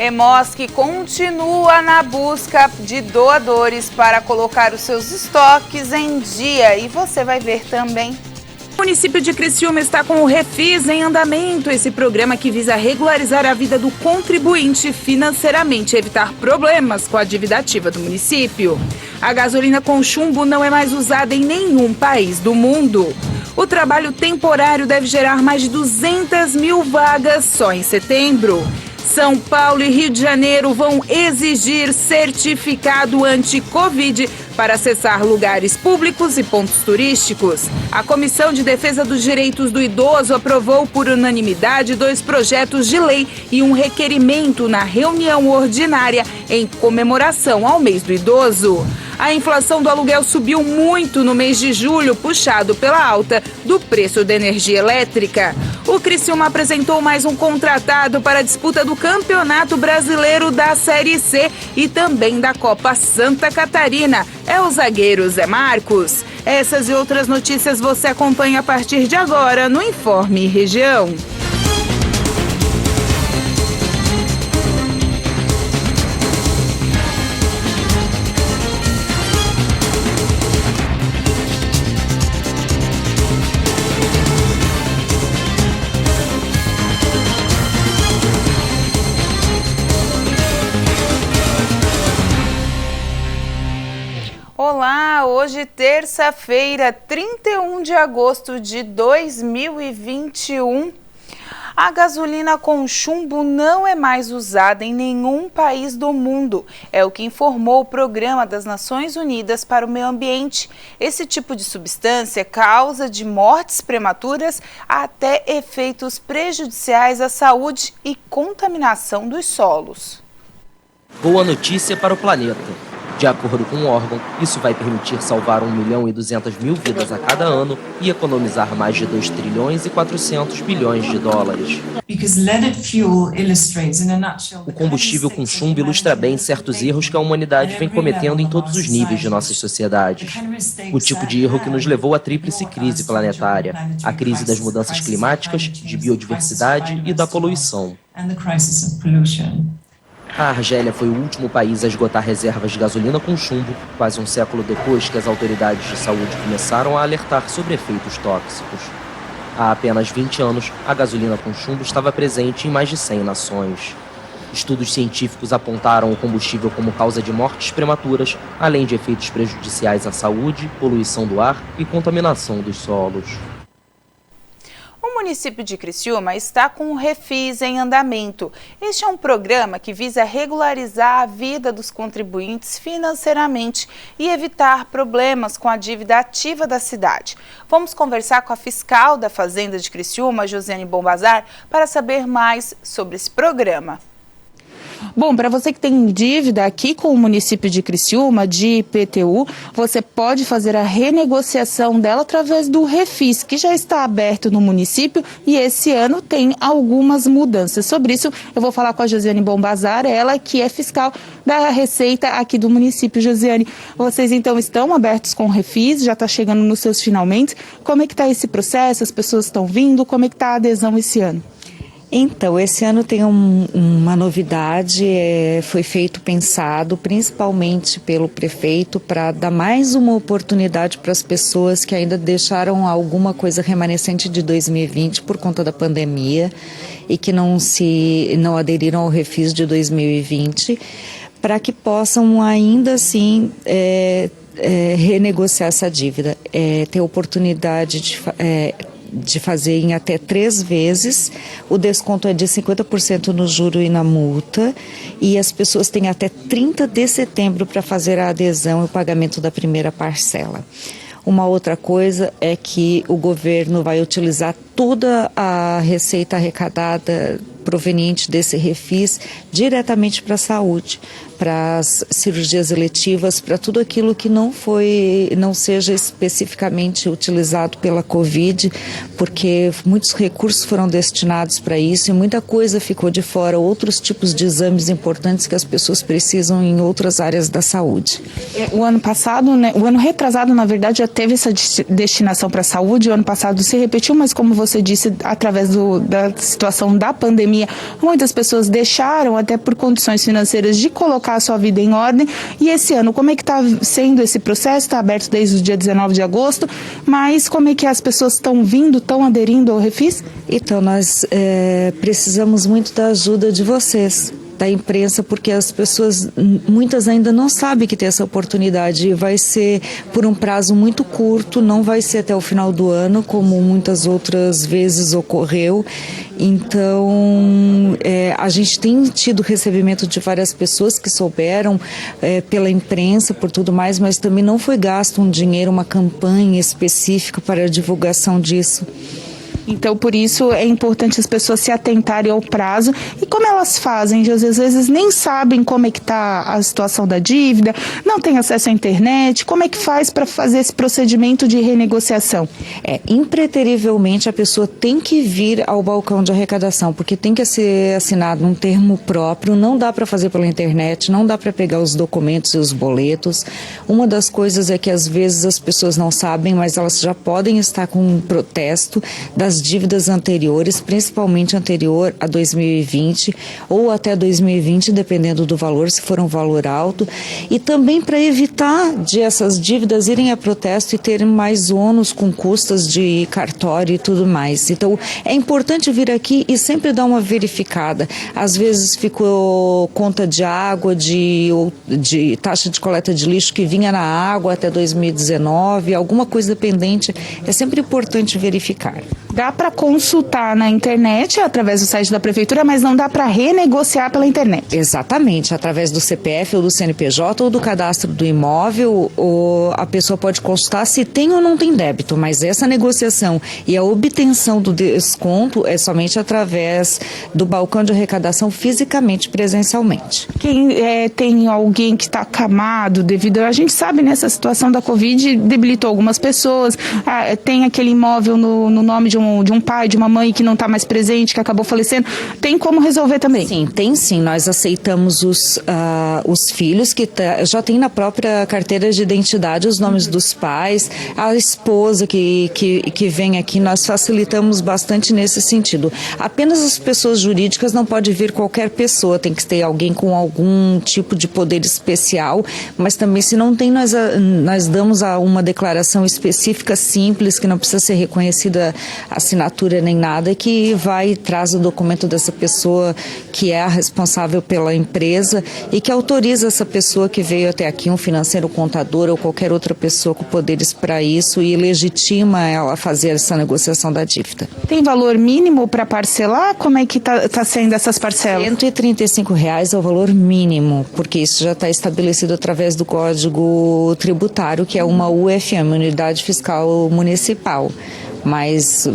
Hemoski continua na busca de doadores para colocar os seus estoques em dia e você vai ver também. O município de Criciúma está com o Refis em andamento, esse programa que visa regularizar a vida do contribuinte financeiramente e evitar problemas com a dívida ativa do município. A gasolina com chumbo não é mais usada em nenhum país do mundo. O trabalho temporário deve gerar mais de 200 mil vagas só em setembro. São Paulo e Rio de Janeiro vão exigir certificado anti-Covid para acessar lugares públicos e pontos turísticos. A Comissão de Defesa dos Direitos do Idoso aprovou por unanimidade 2 projetos de lei e um requerimento na reunião ordinária em comemoração ao mês do idoso. A inflação do aluguel subiu muito no mês de julho, puxado pela alta do preço da energia elétrica. O Criciúma apresentou mais um contratado para a disputa do Campeonato Brasileiro da Série C e também da Copa Santa Catarina. É o zagueiro Zé Marcos. Essas e outras notícias você acompanha a partir de agora no Informe Região. Olá, hoje terça-feira, 31 de agosto de 2021. A gasolina com chumbo não é mais usada em nenhum país do mundo. É o que informou o Programa das Nações Unidas para o Meio Ambiente. Esse tipo de substância causa de mortes prematuras até efeitos prejudiciais à saúde e contaminação dos solos. Boa notícia para o planeta. De acordo com o órgão, isso vai permitir salvar 1.200.000 vidas a cada ano e economizar mais de 2 trilhões e 400 bilhões de dólares. O combustível com chumbo ilustra bem certos erros que a humanidade vem cometendo em todos os níveis de nossas sociedades. O tipo de erro que nos levou à tríplice crise planetária, a crise das mudanças climáticas, de biodiversidade e da poluição. A Argélia foi o último país a esgotar reservas de gasolina com chumbo, quase um século depois que as autoridades de saúde começaram a alertar sobre efeitos tóxicos. Há apenas 20 anos, a gasolina com chumbo estava presente em mais de 100 nações. Estudos científicos apontaram o combustível como causa de mortes prematuras, além de efeitos prejudiciais à saúde, poluição do ar e contaminação dos solos. O município de Criciúma está com o Refis em andamento. Este é um programa que visa regularizar a vida dos contribuintes financeiramente e evitar problemas com a dívida ativa da cidade. Vamos conversar com a fiscal da Fazenda de Criciúma, Josiane Bombazar, para saber mais sobre esse programa. Bom, para você que tem dívida aqui com o município de Criciúma, de IPTU, você pode fazer a renegociação dela através do Refis, que já está aberto no município e esse ano tem algumas mudanças. Sobre isso, eu vou falar com a Josiane Bombazar, ela que é fiscal da Receita aqui do município. Josiane, vocês então estão abertos com o Refis, já está chegando nos seus finalmente. Como é que está esse processo? As pessoas estão vindo? Como é que está a adesão esse ano? Então, esse ano tem uma novidade, foi pensado principalmente pelo prefeito para dar mais uma oportunidade para as pessoas que ainda deixaram alguma coisa remanescente de 2020 por conta da pandemia e que não aderiram ao Refis de 2020, para que possam ainda assim renegociar essa dívida, ter oportunidade de fazer em até 3 vezes, o desconto é de 50% no juro e na multa, e as pessoas têm até 30 de setembro para fazer a adesão e o pagamento da primeira parcela. Uma outra coisa é que o governo vai utilizar toda a receita arrecadada proveniente desse Refis diretamente para a saúde, para as cirurgias eletivas, para tudo aquilo que não seja especificamente utilizado pela Covid, porque muitos recursos foram destinados para isso e muita coisa ficou de fora, outros tipos de exames importantes que as pessoas precisam em outras áreas da saúde. O ano passado, o ano retrasado, na verdade, já teve essa destinação para a saúde, o ano passado se repetiu, mas como você você disse, através da situação da pandemia, muitas pessoas deixaram, até por condições financeiras, de colocar a sua vida em ordem. E esse ano, como é que está sendo esse processo? Está aberto desde o dia 19 de agosto, mas como é que as pessoas estão vindo, estão aderindo ao Refis? Então, nós precisamos muito da ajuda de vocês, da imprensa, porque as pessoas, muitas ainda não sabem que tem essa oportunidade. Vai ser por um prazo muito curto, não vai ser até o final do ano, como muitas outras vezes ocorreu. Então, a gente tem tido recebimento de várias pessoas que souberam pela imprensa, por tudo mais, mas também não foi gasto um dinheiro, uma campanha específica para a divulgação disso. Então, por isso, é importante as pessoas se atentarem ao prazo. E como elas fazem? Às vezes nem sabem como é que está a situação da dívida, não tem acesso à internet. Como é que faz para fazer esse procedimento de renegociação? Impreterivelmente, a pessoa tem que vir ao balcão de arrecadação, porque tem que ser assinado um termo próprio, não dá para fazer pela internet, não dá para pegar os documentos e os boletos. Uma das coisas é que, às vezes, as pessoas não sabem, mas elas já podem estar com um protesto das dívidas anteriores, principalmente anterior a 2020 ou até 2020, dependendo do valor, se for um valor alto, e também para evitar de essas dívidas irem a protesto e terem mais ônus com custas de cartório e tudo mais. Então, é importante vir aqui e sempre dar uma verificada. Às vezes ficou conta de água, de taxa de coleta de lixo que vinha na água até 2019, alguma coisa pendente, é sempre importante verificar. Dá para consultar na internet, através do site da prefeitura, mas não dá para renegociar pela internet. Exatamente, através do CPF ou do CNPJ ou do cadastro do imóvel, a pessoa pode consultar se tem ou não tem débito, mas essa negociação e a obtenção do desconto é somente através do balcão de arrecadação fisicamente, presencialmente. Quem tem alguém que está acamado devido, a gente sabe, nessa situação da Covid, debilitou algumas pessoas, tem aquele imóvel no nome de um pai, de uma mãe que não está mais presente, que acabou falecendo, tem como resolver também? Sim, tem sim. Nós aceitamos os filhos que já tem na própria carteira de identidade os nomes dos pais, a esposa que vem aqui, nós facilitamos bastante nesse sentido. Apenas as pessoas jurídicas, não pode vir qualquer pessoa, tem que ter alguém com algum tipo de poder especial, mas também se não tem, nós damos uma declaração específica simples, que não precisa ser reconhecida assinatura nem nada, que vai e traz o documento dessa pessoa que é a responsável pela empresa e que autoriza essa pessoa que veio até aqui, um financeiro, contador ou qualquer outra pessoa com poderes para isso, e legitima ela a fazer essa negociação da dívida. Tem valor mínimo para parcelar? Como é que está sendo essas parcelas? R$135 é o valor mínimo, porque isso já está estabelecido através do Código Tributário, que é uma UFM, Unidade Fiscal Municipal. Mas,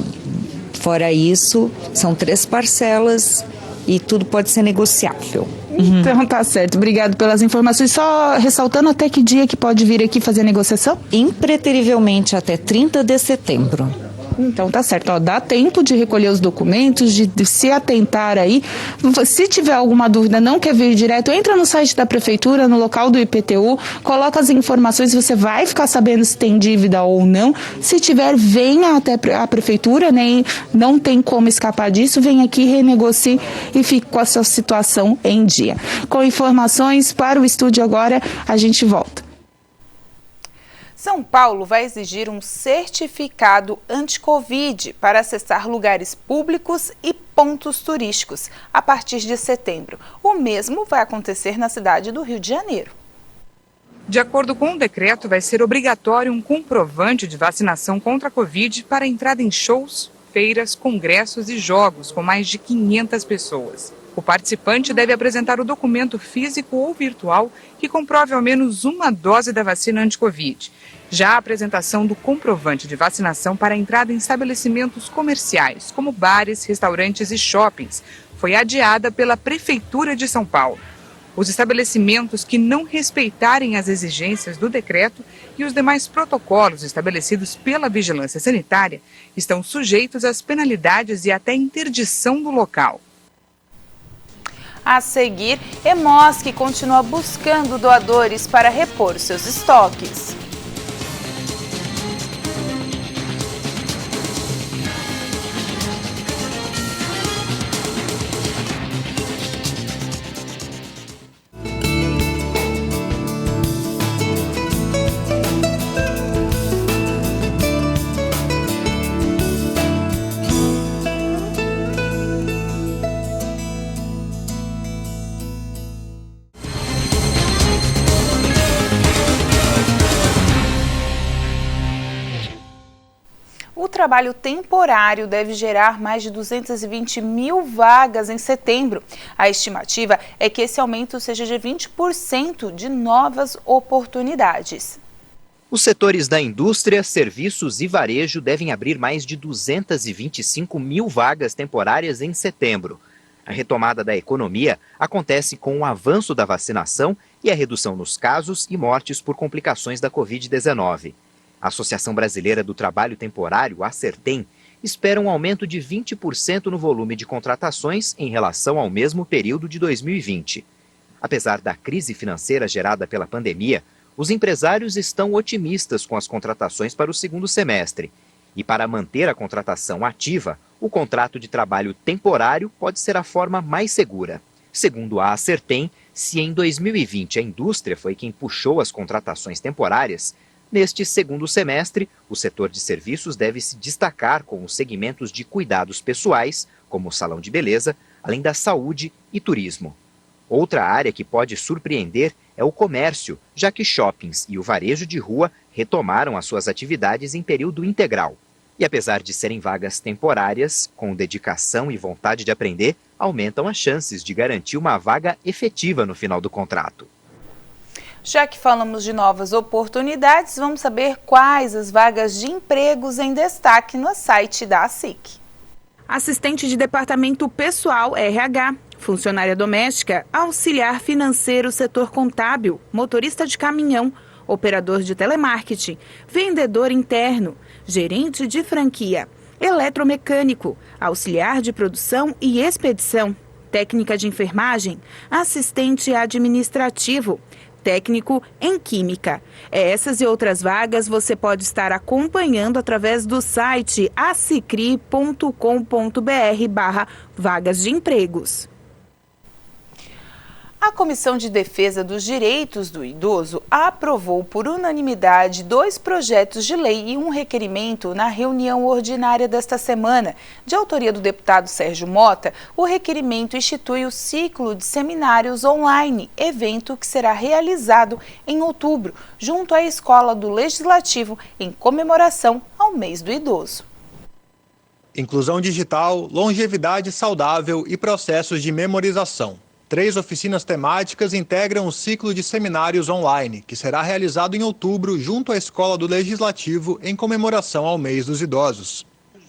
fora isso, são 3 parcelas e tudo pode ser negociável. Então tá certo, obrigado pelas informações. Só ressaltando, até que dia que pode vir aqui fazer a negociação? Impreterivelmente até 30 de setembro. Então tá certo, dá tempo de recolher os documentos, de se atentar aí. Se tiver alguma dúvida, não quer vir direto, entra no site da prefeitura, no local do IPTU, coloca as informações, você vai ficar sabendo se tem dívida ou não. Se tiver, venha até a prefeitura, né? Não tem como escapar disso, vem aqui, renegocie e fique com a sua situação em dia. Com informações para o estúdio agora, a gente volta. São Paulo vai exigir um certificado anti-Covid para acessar lugares públicos e pontos turísticos a partir de setembro. O mesmo vai acontecer na cidade do Rio de Janeiro. De acordo com o decreto, vai ser obrigatório um comprovante de vacinação contra a Covid para a entrada em shows, feiras, congressos e jogos com mais de 500 pessoas. O participante deve apresentar o documento físico ou virtual que comprove ao menos uma dose da vacina anti-Covid. Já a apresentação do comprovante de vacinação para a entrada em estabelecimentos comerciais, como bares, restaurantes e shoppings, foi adiada pela Prefeitura de São Paulo. Os estabelecimentos que não respeitarem as exigências do decreto e os demais protocolos estabelecidos pela Vigilância Sanitária estão sujeitos às penalidades e até interdição do local. A seguir, Hemosc continua buscando doadores para repor seus estoques. trabalho temporário deve gerar mais de 220 mil vagas em setembro. A estimativa é que esse aumento seja de 20% de novas oportunidades. Os setores da indústria, serviços e varejo devem abrir mais de 225 mil vagas temporárias em setembro. A retomada da economia acontece com o avanço da vacinação e a redução nos casos e mortes por complicações da Covid-19. A Associação Brasileira do Trabalho Temporário, a Acertem, espera um aumento de 20% no volume de contratações em relação ao mesmo período de 2020. Apesar da crise financeira gerada pela pandemia, os empresários estão otimistas com as contratações para o segundo semestre. E para manter a contratação ativa, o contrato de trabalho temporário pode ser a forma mais segura. Segundo a Acertem, se em 2020 a indústria foi quem puxou as contratações temporárias, neste segundo semestre, o setor de serviços deve se destacar com os segmentos de cuidados pessoais, como o salão de beleza, além da saúde e turismo. Outra área que pode surpreender é o comércio, já que shoppings e o varejo de rua retomaram as suas atividades em período integral. E apesar de serem vagas temporárias, com dedicação e vontade de aprender, aumentam as chances de garantir uma vaga efetiva no final do contrato. Já que falamos de novas oportunidades, vamos saber quais as vagas de empregos em destaque no site da ASIC. Assistente de departamento pessoal, RH, funcionária doméstica, auxiliar financeiro, setor contábil, motorista de caminhão, operador de telemarketing, vendedor interno, gerente de franquia, eletromecânico, auxiliar de produção e expedição, técnica de enfermagem, assistente administrativo, técnico em química. Essas e outras vagas você pode estar acompanhando através do site acicri.com.br/vagas de empregos. A Comissão de Defesa dos Direitos do Idoso aprovou por unanimidade 2 projetos de lei e um requerimento na reunião ordinária desta semana. De autoria do deputado Sérgio Mota, o requerimento institui o ciclo de seminários online, evento que será realizado em outubro, junto à Escola do Legislativo, em comemoração ao mês do idoso. Inclusão digital, longevidade saudável e processos de memorização. 3 oficinas temáticas integram o ciclo de seminários online, que será realizado em outubro junto à Escola do Legislativo em comemoração ao mês dos idosos.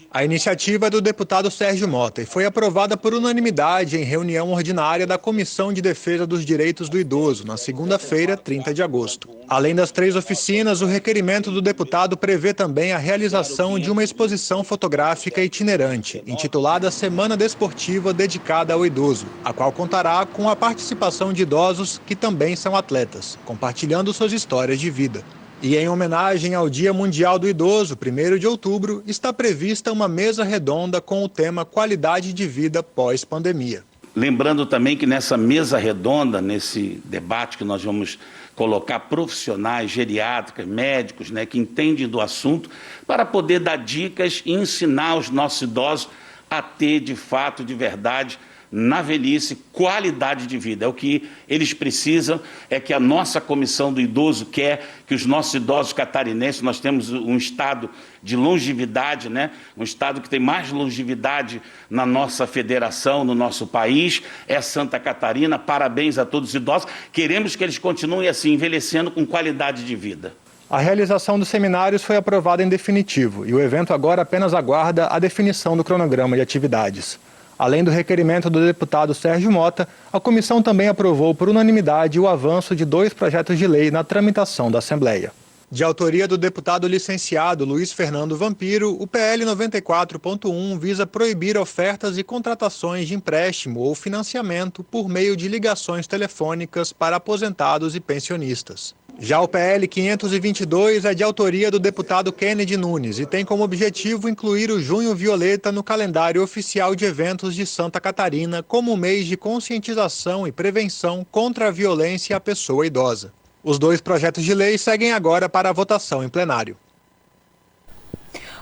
A iniciativa é do deputado Sérgio Mota e foi aprovada por unanimidade em reunião ordinária da Comissão de Defesa dos Direitos do Idoso, na segunda-feira, 30 de agosto. Além das 3 oficinas, o requerimento do deputado prevê também a realização de uma exposição fotográfica itinerante, intitulada Semana Desportiva Dedicada ao Idoso, a qual contará com a participação de idosos que também são atletas, compartilhando suas histórias de vida. E em homenagem ao Dia Mundial do Idoso, 1º de outubro, está prevista uma mesa redonda com o tema Qualidade de Vida pós-pandemia. Lembrando também que nessa mesa redonda, nesse debate que nós vamos colocar profissionais, geriátricos, médicos, que entendem do assunto, para poder dar dicas e ensinar os nossos idosos a ter, de fato, de verdade, na velhice, qualidade de vida. É o que eles precisam, é que a nossa Comissão do Idoso quer, que os nossos idosos catarinenses, nós temos um estado de longevidade, um estado que tem mais longevidade na nossa federação, no nosso país, é Santa Catarina. Parabéns a todos os idosos. Queremos que eles continuem assim, envelhecendo com qualidade de vida. A realização dos seminários foi aprovada em definitivo e o evento agora apenas aguarda a definição do cronograma de atividades. Além do requerimento do deputado Sérgio Mota, a comissão também aprovou por unanimidade o avanço de 2 projetos de lei na tramitação da Assembleia. De autoria do deputado licenciado Luiz Fernando Vampiro, o PL 94.1 visa proibir ofertas e contratações de empréstimo ou financiamento por meio de ligações telefônicas para aposentados e pensionistas. Já o PL 522 é de autoria do deputado Kennedy Nunes e tem como objetivo incluir o Junho Violeta no calendário oficial de eventos de Santa Catarina como mês de conscientização e prevenção contra a violência à pessoa idosa. Os 2 projetos de lei seguem agora para a votação em plenário.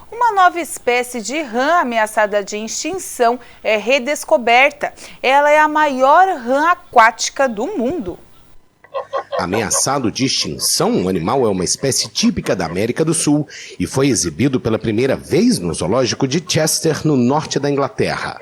Uma nova espécie de rã ameaçada de extinção é redescoberta. Ela é a maior rã aquática do mundo. Ameaçado de extinção, o animal é uma espécie típica da América do Sul e foi exibido pela primeira vez no zoológico de Chester, no norte da Inglaterra.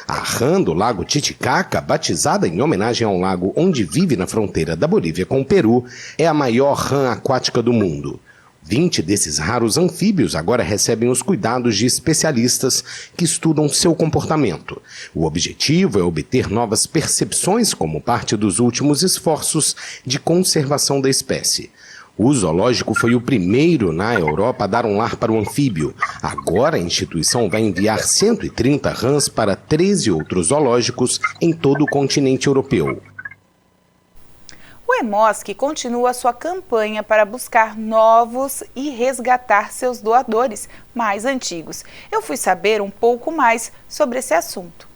A rã do lago Titicaca, batizada em homenagem ao lago onde vive na fronteira da Bolívia com o Peru, é a maior rã aquática do mundo. 20 desses raros anfíbios agora recebem os cuidados de especialistas que estudam seu comportamento. O objetivo é obter novas percepções como parte dos últimos esforços de conservação da espécie. O zoológico foi o primeiro na Europa a dar um lar para o anfíbio. Agora a instituição vai enviar 130 rãs para 13 outros zoológicos em todo o continente europeu. O EMOSC continua sua campanha para buscar novos e resgatar seus doadores mais antigos. Eu fui saber um pouco mais sobre esse assunto.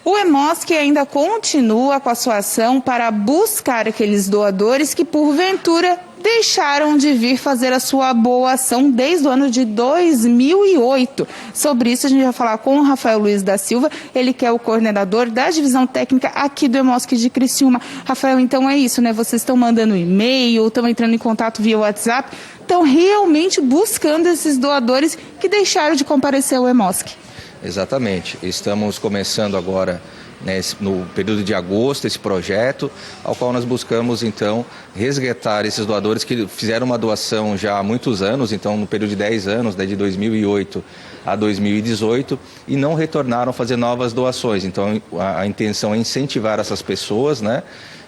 O EMOSC ainda continua com a sua ação para buscar aqueles doadores que, porventura, deixaram de vir fazer a sua boa ação desde o ano de 2008. Sobre isso, a gente vai falar com o Rafael Luiz da Silva, ele que é o coordenador da divisão técnica aqui do EMOSC de Criciúma. Rafael, então é isso, né? Vocês estão mandando e-mail, estão entrando em contato via WhatsApp, estão realmente buscando esses doadores que deixaram de comparecer ao EMOSC. Exatamente. Estamos começando agora, né, no período de agosto, esse projeto, ao qual nós buscamos, então, resgatar esses doadores que fizeram uma doação já há muitos anos, então, no período de 10 anos, de 2008 a 2018, e não retornaram a fazer novas doações. Então, a intenção é incentivar essas pessoas, né,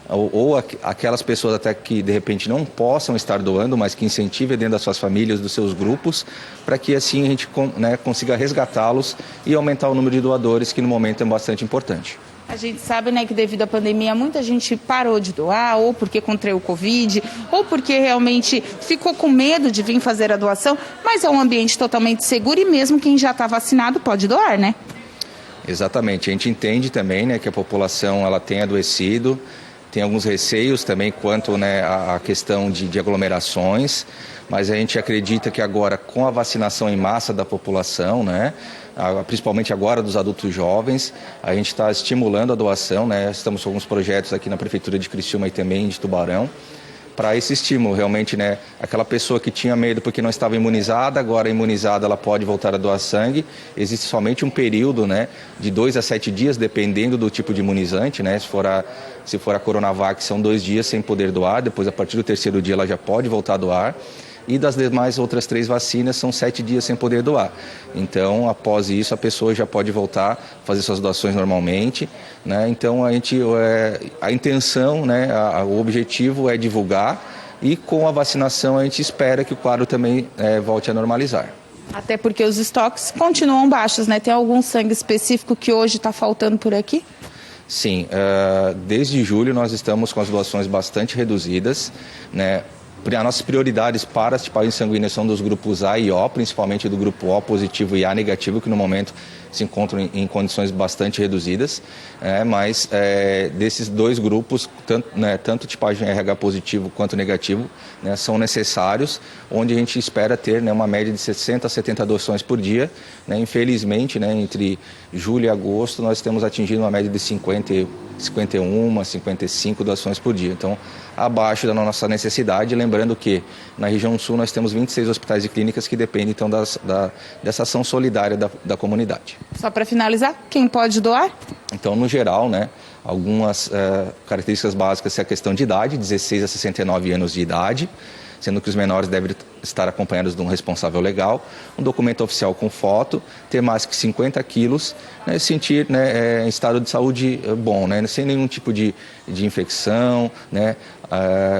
ou aquelas pessoas até que de repente não possam estar doando, mas que incentivem dentro das suas famílias, dos seus grupos, para que assim a gente, né, consiga resgatá-los e aumentar o número de doadores, que no momento é bastante importante. A gente sabe, né, que devido à pandemia muita gente parou de doar, ou porque contraiu o Covid, ou porque realmente ficou com medo de vir fazer a doação, mas é um ambiente totalmente seguro e mesmo quem já está vacinado pode doar, né? Exatamente. A gente entende também, né, que a população ela tem adoecido, tem alguns receios também quanto, né, à questão de aglomerações, mas a gente acredita que agora, com a vacinação em massa da população, né, principalmente agora dos adultos jovens, a gente está estimulando a doação, né, estamos com alguns projetos aqui na Prefeitura de Criciúma e também de Tubarão, para esse estímulo, realmente, né, aquela pessoa que tinha medo porque não estava imunizada, agora imunizada ela pode voltar a doar sangue. Existe somente um período, né, de 2 a 7 dias, dependendo do tipo de imunizante, né, se for a Coronavac são 2 dias sem poder doar, depois a partir do 3º dia ela já pode voltar a doar. E das demais outras 3 vacinas são 7 dias sem poder doar. Então, após isso, a pessoa já pode voltar a fazer suas doações normalmente, né? Então, a intenção, né, o objetivo é divulgar e com a vacinação a gente espera que o quadro também volte a normalizar. Até porque os estoques continuam baixos, né? Tem algum sangue específico que hoje está faltando por aqui? Sim, desde julho nós estamos com as doações bastante reduzidas, né? As nossas prioridades para as tipagens sanguíneas são dos grupos A e O, principalmente do grupo O positivo e A negativo, que no momento se encontram em condições bastante reduzidas, mas desses 2 grupos, tanto tipagem RH positivo quanto negativo, né, são necessários, onde a gente espera ter, né, uma média de 60 a 70 doações por dia. Né, infelizmente, né, entre julho e agosto, nós temos atingido uma média de 51, 55 doações por dia. Então, abaixo da nossa necessidade, lembrando que na região sul nós temos 26 hospitais e clínicas que dependem então dessa ação solidária da comunidade. Só para finalizar, quem pode doar? Então, no geral, né, algumas características básicas é a questão de idade, 16 a 69 anos de idade, sendo que os menores devem estar acompanhados de um responsável legal, um documento oficial com foto, ter mais que 50 quilos, né, sentir, né, em estado de saúde bom, né, sem nenhum tipo de infecção, né,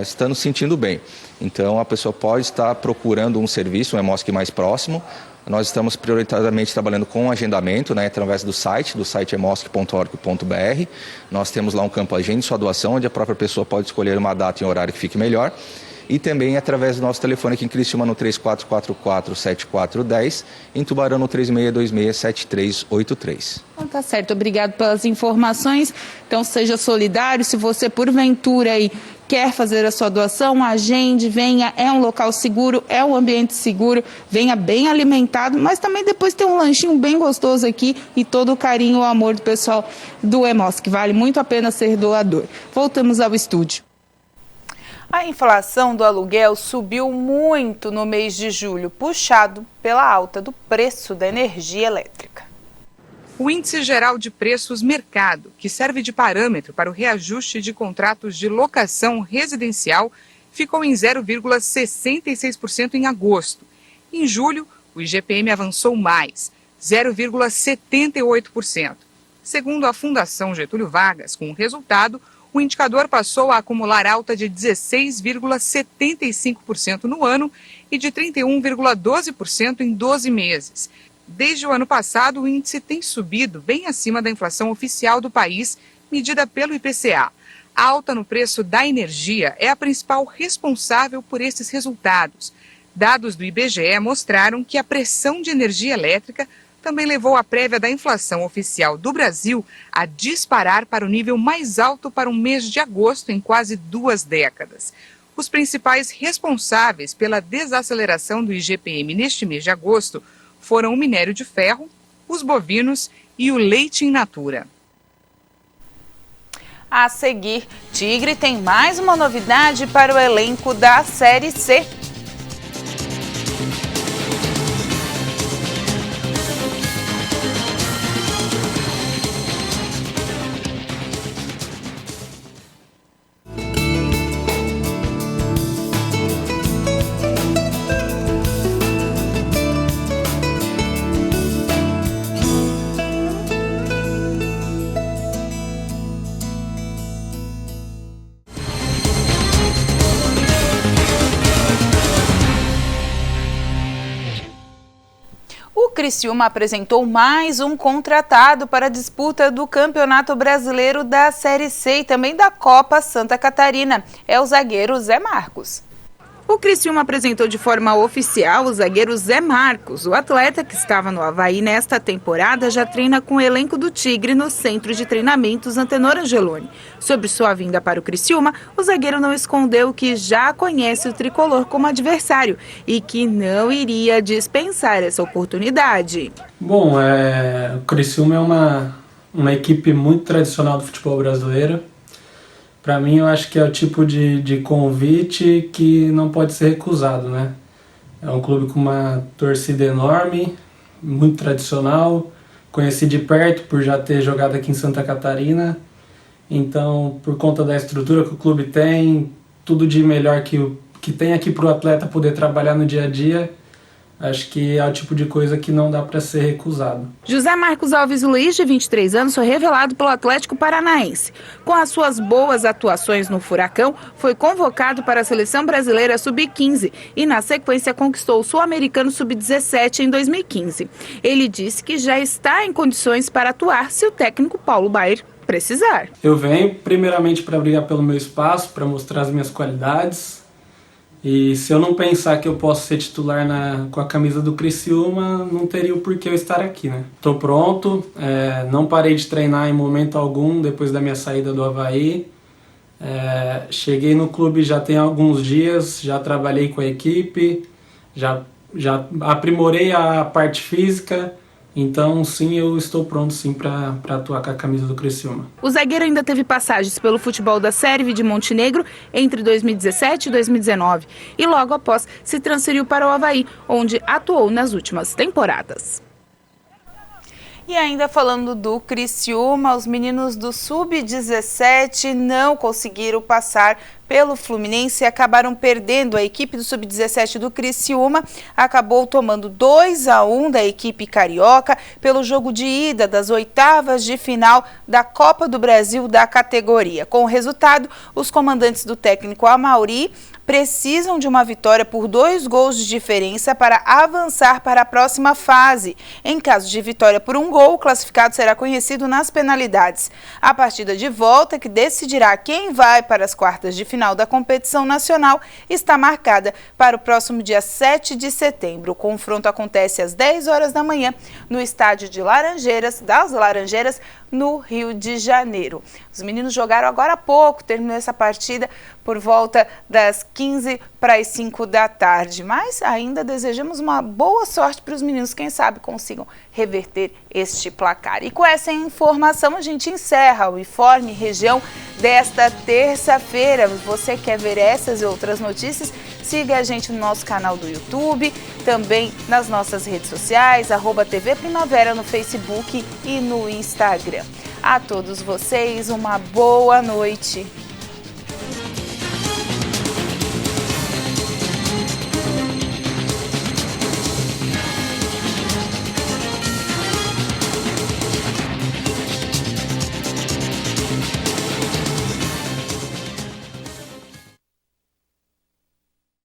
estando sentindo bem. Então, a pessoa pode estar procurando um serviço, um EMOSC mais próximo. Nós estamos prioritariamente trabalhando com agendamento, né, através do site emosc.org.br. Nós temos lá um campo Agende Sua Doação, onde a própria pessoa pode escolher uma data e um horário que fique melhor. E também através do nosso telefone aqui em Criciúma no 3444-7410, em Tubarão no 3626-7383. Então, tá certo, obrigado pelas informações. Então seja solidário, se você porventura aí quer fazer a sua doação, agende, venha, é um local seguro, é um ambiente seguro, venha bem alimentado, mas também depois tem um lanchinho bem gostoso aqui e todo o carinho e o amor do pessoal do EMOSC, vale muito a pena ser doador. Voltamos ao estúdio. A inflação do aluguel subiu muito no mês de julho, puxado pela alta do preço da energia elétrica. O Índice Geral de Preços Mercado, que serve de parâmetro para o reajuste de contratos de locação residencial, ficou em 0,66% em agosto. Em julho, o IGPM avançou mais, 0,78%. Segundo a Fundação Getúlio Vargas, com o resultado, o indicador passou a acumular alta de 16,75% no ano e de 31,12% em 12 meses. Desde o ano passado, o índice tem subido bem acima da inflação oficial do país, medida pelo IPCA. A alta no preço da energia é a principal responsável por esses resultados. Dados do IBGE mostraram que a pressão de energia elétrica também levou a prévia da inflação oficial do Brasil a disparar para o nível mais alto para um mês de agosto em quase 2 décadas. Os principais responsáveis pela desaceleração do IGPM neste mês de agosto foram o minério de ferro, os bovinos e o leite in natura. A seguir, Tigre tem mais uma novidade para o elenco da Série C. O Criciúma apresentou mais um contratado para a disputa do Campeonato Brasileiro da Série C e também da Copa Santa Catarina. É o zagueiro Zé Marcos. O Criciúma apresentou de forma oficial o zagueiro Zé Marcos. O atleta, que estava no Avaí nesta temporada, já treina com o elenco do Tigre no Centro de Treinamentos Antenor Angeloni. Sobre sua vinda para o Criciúma, o zagueiro não escondeu que já conhece o tricolor como adversário e que não iria dispensar essa oportunidade. Bom, o Criciúma é uma equipe muito tradicional do futebol brasileiro. Para mim, eu acho que é o tipo de convite que não pode ser recusado, né? É um clube com uma torcida enorme, muito tradicional, conheci de perto por já ter jogado aqui em Santa Catarina. Então, por conta da estrutura que o clube tem, tudo de melhor que tem aqui para o atleta poder trabalhar no dia a dia, acho que é o tipo de coisa que não dá para ser recusado. José Marcos Alves Luiz, de 23 anos, foi revelado pelo Atlético Paranaense. Com as suas boas atuações no Furacão, foi convocado para a Seleção Brasileira Sub-15 e, na sequência, conquistou o Sul-Americano Sub-17 em 2015. Ele disse que já está em condições para atuar se o técnico Paulo Baier precisar. Eu venho primeiramente para brigar pelo meu espaço, para mostrar as minhas qualidades. E se eu não pensar que eu posso ser titular com a camisa do Criciúma, não teria o porquê eu estar aqui, né? Tô pronto, não parei de treinar em momento algum depois da minha saída do Avaí. Cheguei no clube já tem alguns dias, já trabalhei com a equipe, já aprimorei a parte física. Então, sim, eu estou pronto sim para atuar com a camisa do Criciúma. O zagueiro ainda teve passagens pelo futebol da Sérvia de Montenegro entre 2017 e 2019 e logo após se transferiu para o Avaí, onde atuou nas últimas temporadas. E ainda falando do Criciúma, os meninos do Sub-17 não conseguiram passar pelo Fluminense e acabaram perdendo. A equipe do Sub-17 do Criciúma acabou tomando 2-1 da equipe carioca pelo jogo de ida das oitavas de final da Copa do Brasil da categoria. Com o resultado, os comandantes do técnico Amauri precisam de uma vitória por 2 gols de diferença para avançar para a próxima fase. Em caso de vitória por 1 gol, o classificado será conhecido nas penalidades. A partida de volta, que decidirá quem vai para as quartas de final da competição nacional, está marcada para o próximo dia 7 de setembro. O confronto acontece às 10 horas da manhã no estádio das Laranjeiras, no Rio de Janeiro. Os meninos jogaram agora há pouco, terminou essa partida por volta das 4:45 da tarde, mas ainda desejamos uma boa sorte para os meninos, quem sabe consigam reverter este placar. E com essa informação a gente encerra o Informe Região desta terça-feira. Você quer ver essas e outras notícias? Siga a gente no nosso canal do YouTube, também nas nossas redes sociais, @TV Primavera no Facebook e no Instagram. A todos vocês, uma boa noite.